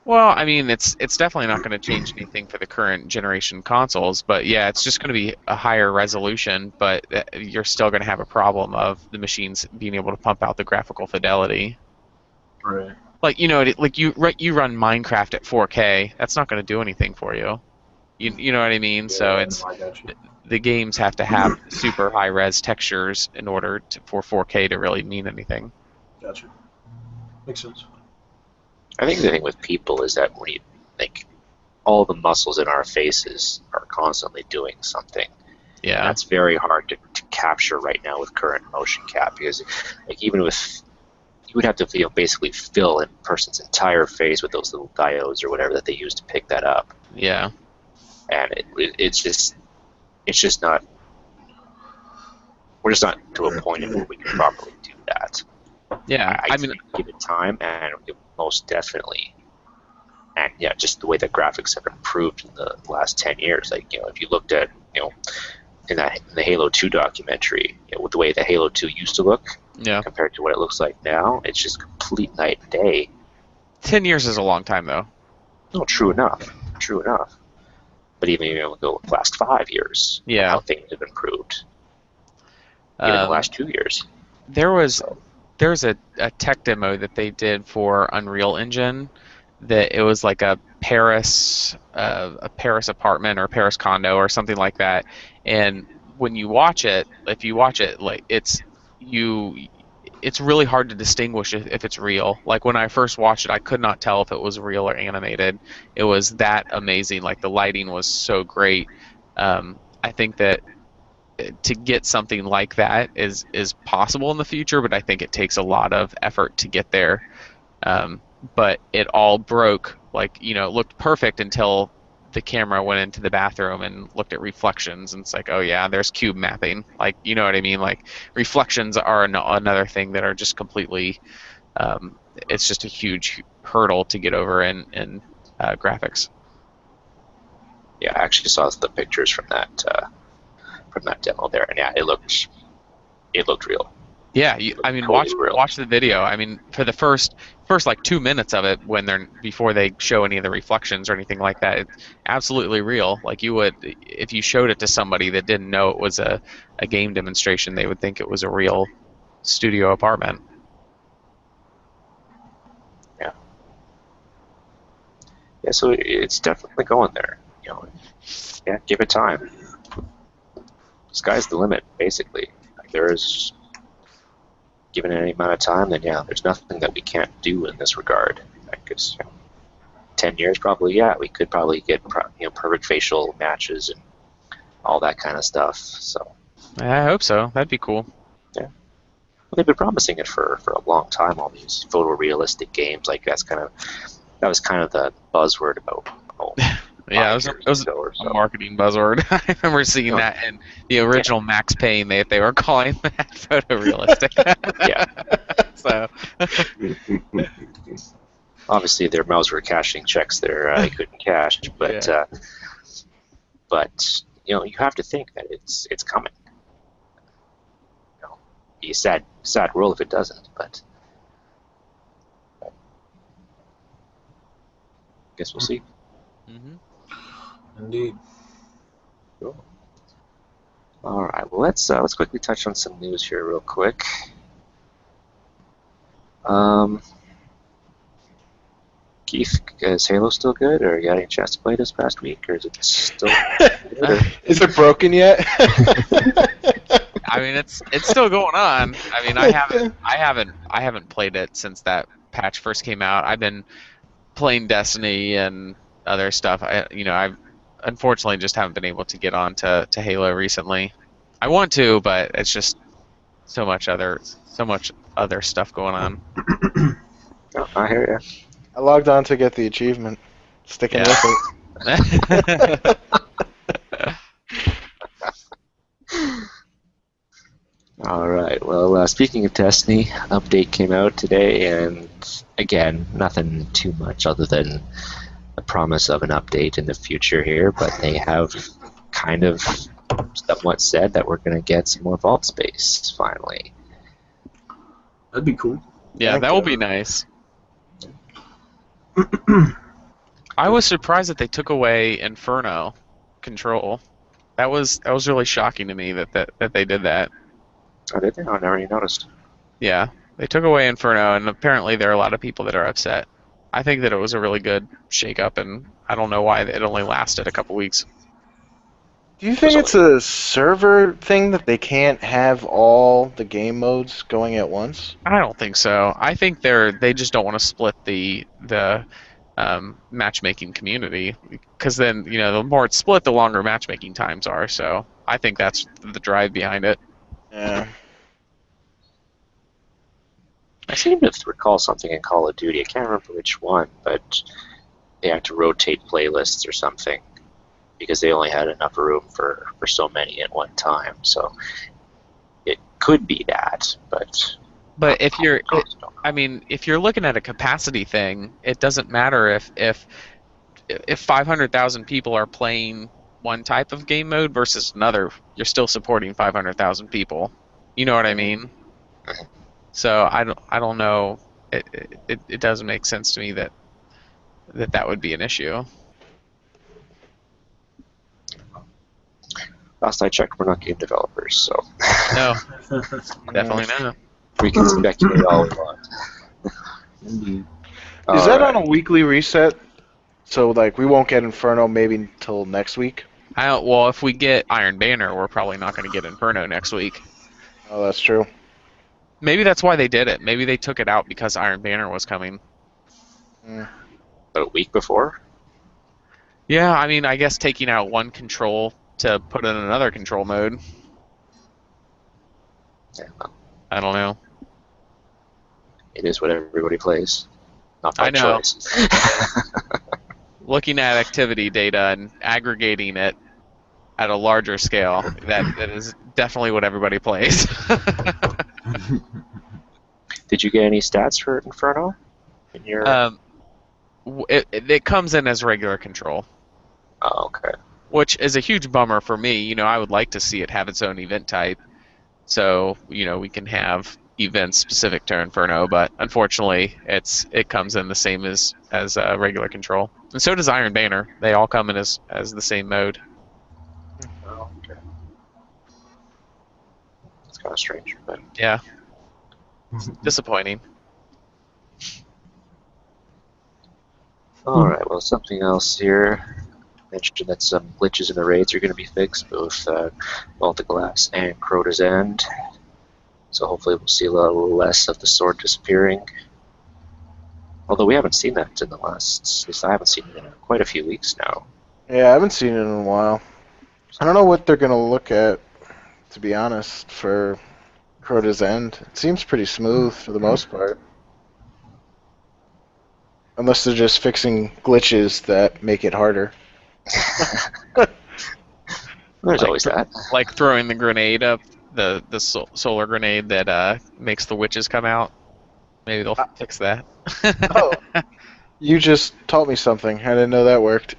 Well, I mean, it's definitely not going to change anything for the current generation consoles, but yeah, it's just going to be a higher resolution, but you're still going to have a problem of the machines being able to pump out the graphical fidelity. Right. Like, you run Minecraft at 4K, that's not going to do anything for you. You know what I mean? Yeah, so the games have to have super high res textures in order for 4K to really mean anything. Gotcha. Makes sense. I think the thing with people is that when you all the muscles in our faces are constantly doing something. Yeah. And that's very hard to capture right now with current motion cap, because even with, you would have to basically fill in a person's entire face with those little diodes or whatever that they use to pick that up. Yeah. And it's just not, we're just not to a point where we can properly do that. Yeah, I mean, give it time, and most definitely, and yeah, just the way that graphics have improved in the last 10 years. If you looked at, in the Halo 2 documentary, with the way that Halo 2 used to look, compared to what it looks like now, it's just complete night and day. 10 years is a long time, though. No, true enough. But even the last 5 years, how things have improved. Even the last 2 years. There's a tech demo that they did for Unreal Engine, that it was like a Paris apartment or a Paris condo or something like that. And when you watch it, if you watch it, it's really hard to distinguish if it's real. Like when I first watched it, I could not tell if it was real or animated. It was that amazing. Like the lighting was so great. I think that to get something like that is possible in the future, but I think it takes a lot of effort to get there. but it all broke. Like, you know, it looked perfect until the camera went into the bathroom and looked at reflections, and it's like, oh yeah, there's cube mapping. Like, you know what I mean? Like, reflections are another thing that are just completely. It's just a huge hurdle to get over in graphics. Yeah, I actually saw the pictures from that demo there, and yeah, it looked real. Yeah, I mean, watch the video. I mean, for the first like 2 minutes of it, before they show any of the reflections or anything like that, it's absolutely real. Like, you would, if you showed it to somebody that didn't know it was a game demonstration, they would think it was a real studio apartment. Yeah. Yeah, so it's definitely going there. You know, yeah, give it time. Sky's the limit, basically. Like, there's, given any amount of time, then yeah, there's nothing that we can't do in this regard. Because 10 years, probably, yeah, we could probably get perfect facial matches and all that kind of stuff. So I hope so. That'd be cool. Yeah, well, they've been promising it for a long time. All these photorealistic games, like that was kind of the buzzword about. Yeah, it was a marketing buzzword. I remember seeing that in the original Max Payne. They were calling that photorealistic. Yeah. So. Obviously, their mouths were cashing checks they couldn't cash, but Yeah. But you have to think that it's coming. Be a sad world if it doesn't, but I guess we'll see. Mm-hmm. Indeed. Cool. All right. Well, let's quickly touch on some news here, real quick. Keith, is Halo still good, or you got any chance to play this past week, or is it still? Is it broken yet? I mean, it's still going on. I mean, I haven't played it since that patch first came out. I've been playing Destiny and other stuff. I unfortunately just haven't been able to get on to Halo recently. I want to, but it's just so much other stuff going on. Oh, I hear you. I logged on to get the achievement. Sticking with it. All right. Well, speaking of Destiny, update came out today, and again, nothing too much other than the promise of an update in the future here. But they have kind of somewhat said that we're going to get some more vault space finally. That'd be cool. Yeah, that will be nice. I was surprised that they took away Inferno control. That was really shocking to me that they did that. Oh, did they? I never even noticed. Yeah, they took away Inferno, and apparently there are a lot of people that are upset. I think that it was a really good shake-up, and I don't know why it only lasted a couple weeks. Do you think it's a server thing that they can't have all the game modes going at once? I don't think so. I think they just don't want to split the matchmaking community, because then the more it's split, the longer matchmaking times are. So I think that's the drive behind it. Yeah. I seem to recall something in Call of Duty. I can't remember which one, but they had to rotate playlists or something because they only had enough room for so many at one time. So it could be that, but if you're looking at a capacity thing, it doesn't matter if 500,000 people are playing one type of game mode versus another. You're still supporting 500,000 people. You know what I mean? So I don't know. It doesn't make sense to me that would be an issue. Last I checked, we're not game developers, so No, definitely not. We can speculate all we want. Indeed. Is that on a weekly reset? So we won't get Inferno maybe until next week? Well, if we get Iron Banner, we're probably not going to get Inferno next week. Oh, that's true. Maybe that's why they did it. Maybe they took it out because Iron Banner was coming. Mm. But a week before? Yeah, I mean, I guess taking out one control to put in another control mode. Yeah, I don't know. it is what everybody plays. not by I know. choice. Looking at activity data and aggregating it at a larger scale, that is definitely what everybody plays. Did you get any stats for Inferno? In your... It comes in as regular control. Oh, okay. Which is a huge bummer for me. You know, I would like to see it have its own event type, so you know we can have events specific to Inferno. But unfortunately, it comes in the same as regular control, and so does Iron Banner. They all come in as the same mode. Oh, okay. It's kind of strange, but Yeah, disappointing. all right. Well, something else here. Mentioned that some glitches in the raids are going to be fixed, both Glass and Crota's End. So hopefully we'll see a little less of the sword disappearing. Although we haven't seen that in the last, at least I haven't seen it in quite a few weeks now. Yeah, I haven't seen it in a while. I don't know what they're going to look at, to be honest, for Crota's End. It seems pretty smooth for the most part. Unless they're just fixing glitches that make it harder. There's always that. Like throwing the grenade up, the solar grenade that makes the witches come out. Maybe they'll fix that. Oh, you just taught me something. I didn't know that worked.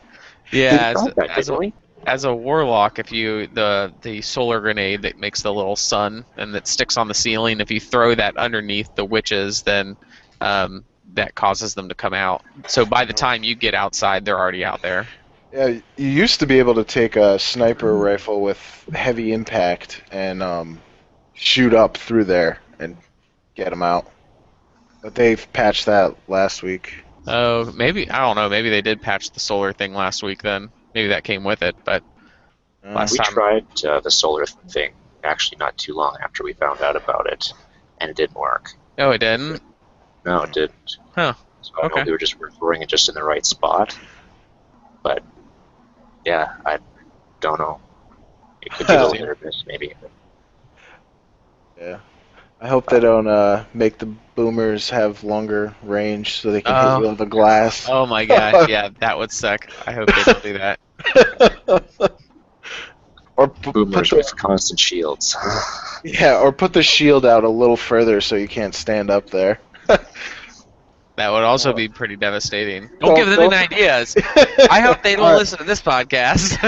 Yeah, Didn't we? as a warlock, if you the solar grenade that makes the little sun and that sticks on the ceiling, if you throw that underneath the witches, then that causes them to come out. So by the time you get outside, they're already out there. Yeah, you used to be able to take a sniper rifle with heavy impact and shoot up through there and get them out. But they've patched that last week. Oh, maybe, I don't know, maybe they did patch the solar thing last week then. Maybe that came with it, but last We time... tried the solar thing actually not too long after we found out about it, and it didn't work. Oh, it didn't? No, it didn't. Huh. So I don't know if we were just throwing it just in the right spot. But, yeah, I don't know. It could be a little hit or miss, maybe. Yeah. I hope they don't make the boomers have longer range so they can hit you with the glass. Oh my gosh, yeah, that would suck. I hope they don't do that. Or Boomers with constant shields. yeah, or put the shield out a little further so you can't stand up there. That would also be pretty devastating. Don't give them any ideas. I hope they don't listen to this podcast.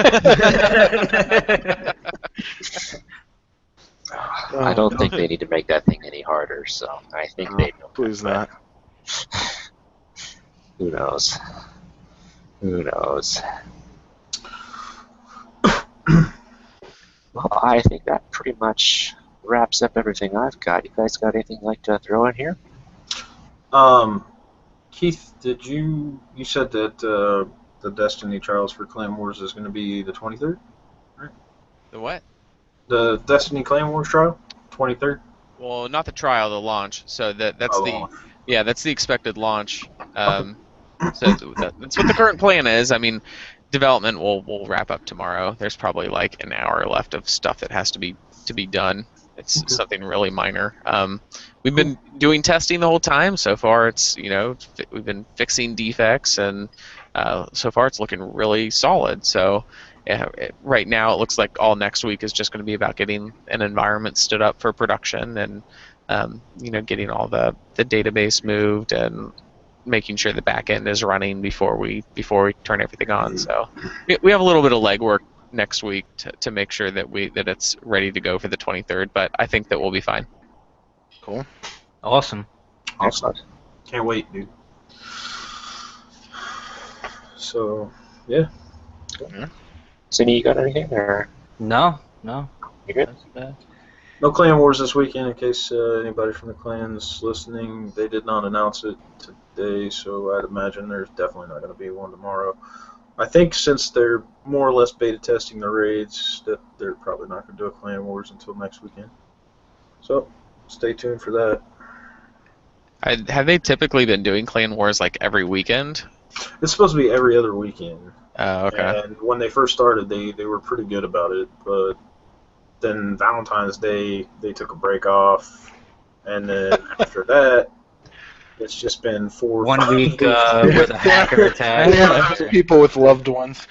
I don't think they need to make that thing any harder, so I think they know. Please not. Who knows? Who knows? Well, I think that pretty much wraps up everything I've got. You guys got anything you'd like to throw in here? Keith, did you said that the Destiny Trials for Clan Wars is going to be the 23rd, right? The what? The Destiny Clan Wars trial, 23rd. Well, not the trial, the launch. So that's launch. That's the expected launch. So that's what the current plan is. I mean, development will wrap up tomorrow. There's probably like an hour left of stuff that has to be done. It's something really minor. We've been doing testing the whole time. So far, it's we've been fixing defects, and so far it's looking really solid. So right now, it looks like all next week is just going to be about getting an environment stood up for production, and getting all the database moved and making sure the back end is running before we turn everything on. So we have a little bit of legwork next week to make sure that it's ready to go for the 23rd, but I think that we'll be fine. Cool. Awesome. Can't wait, dude. So, yeah. Cindy, you got anything? Or No. you good? No Clan Wars this weekend, in case anybody from the clans listening. They did not announce it today, so I'd imagine there's definitely not going to be one tomorrow. I think since they're more or less beta testing the raids, that they're probably not going to do a Clan Wars until next weekend. So, stay tuned for that. Have they typically been doing Clan Wars like every weekend? It's supposed to be every other weekend. Oh, okay. And when they first started, they were pretty good about it, but then Valentine's Day, they took a break off, and then after that, It's just been 4 or 1 5 week weeks. with a hacker attack. Yeah, people with loved ones.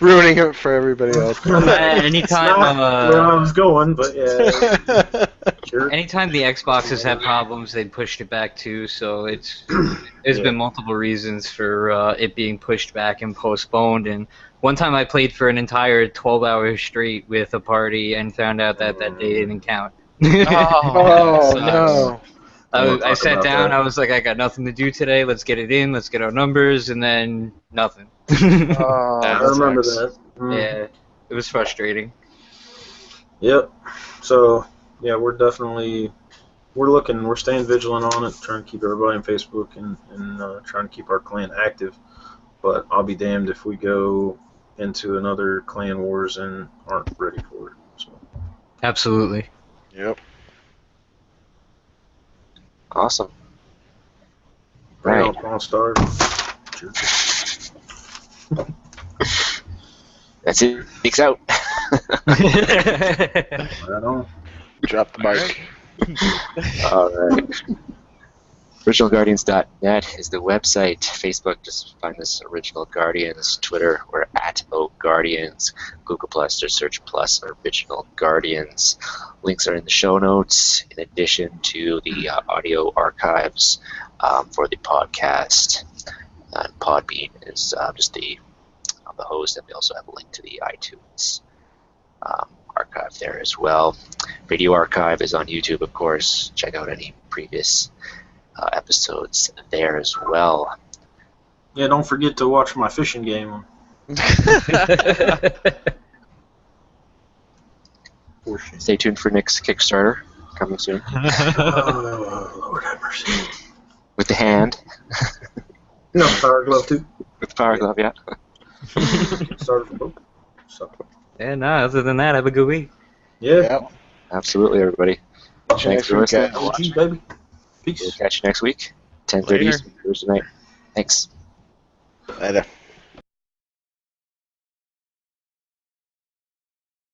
Ruining it for everybody else. Anytime, where I was going, but yeah. Sure. Anytime the Xboxes have problems, they pushed it back too. So there's been multiple reasons for it being pushed back and postponed. And one time I played for an entire 12 hours straight with a party and found out that day didn't count. Oh, So no. I sat down. I was like, I got nothing to do today. Let's get it in. Let's get our numbers, and then nothing. Oh, I that remember sucks. that. Yeah, it was frustrating. Yep. So yeah, we're staying vigilant on it, trying to keep everybody on Facebook and trying to keep our clan active. But I'll be damned if we go into another clan wars and aren't ready for it. So. Absolutely. Yep. Awesome. Bring Right. on Pawn Star. Sure. That's it. Peaks out. Right on. Drop the mic. All right. OriginalGuardians.net is the website. Facebook, just find us Original Guardians. Twitter, we're at OGuardians. Google Plus, just search plus Original Guardians. Links are in the show notes, in addition to the audio archives for the podcast. And Podbean is just the host, and we also have a link to the iTunes archive there as well. Video archive is on YouTube, of course. Check out any previous episodes there as well. Yeah, don't forget to watch my fishing game. Stay tuned for Nick's Kickstarter coming soon. Oh, Lord have mercy. With the hand. No, Power Glove too. With the power glove, yeah. Started from both. So. Yeah, no, other than that, have a good week. Yeah. Yep. Absolutely, everybody. Catch you Thanks next for week, listening. guys. OG, baby. We'll Peace. catch you next week, 10:30 Later. Eastern Thursday night. Thanks. Later.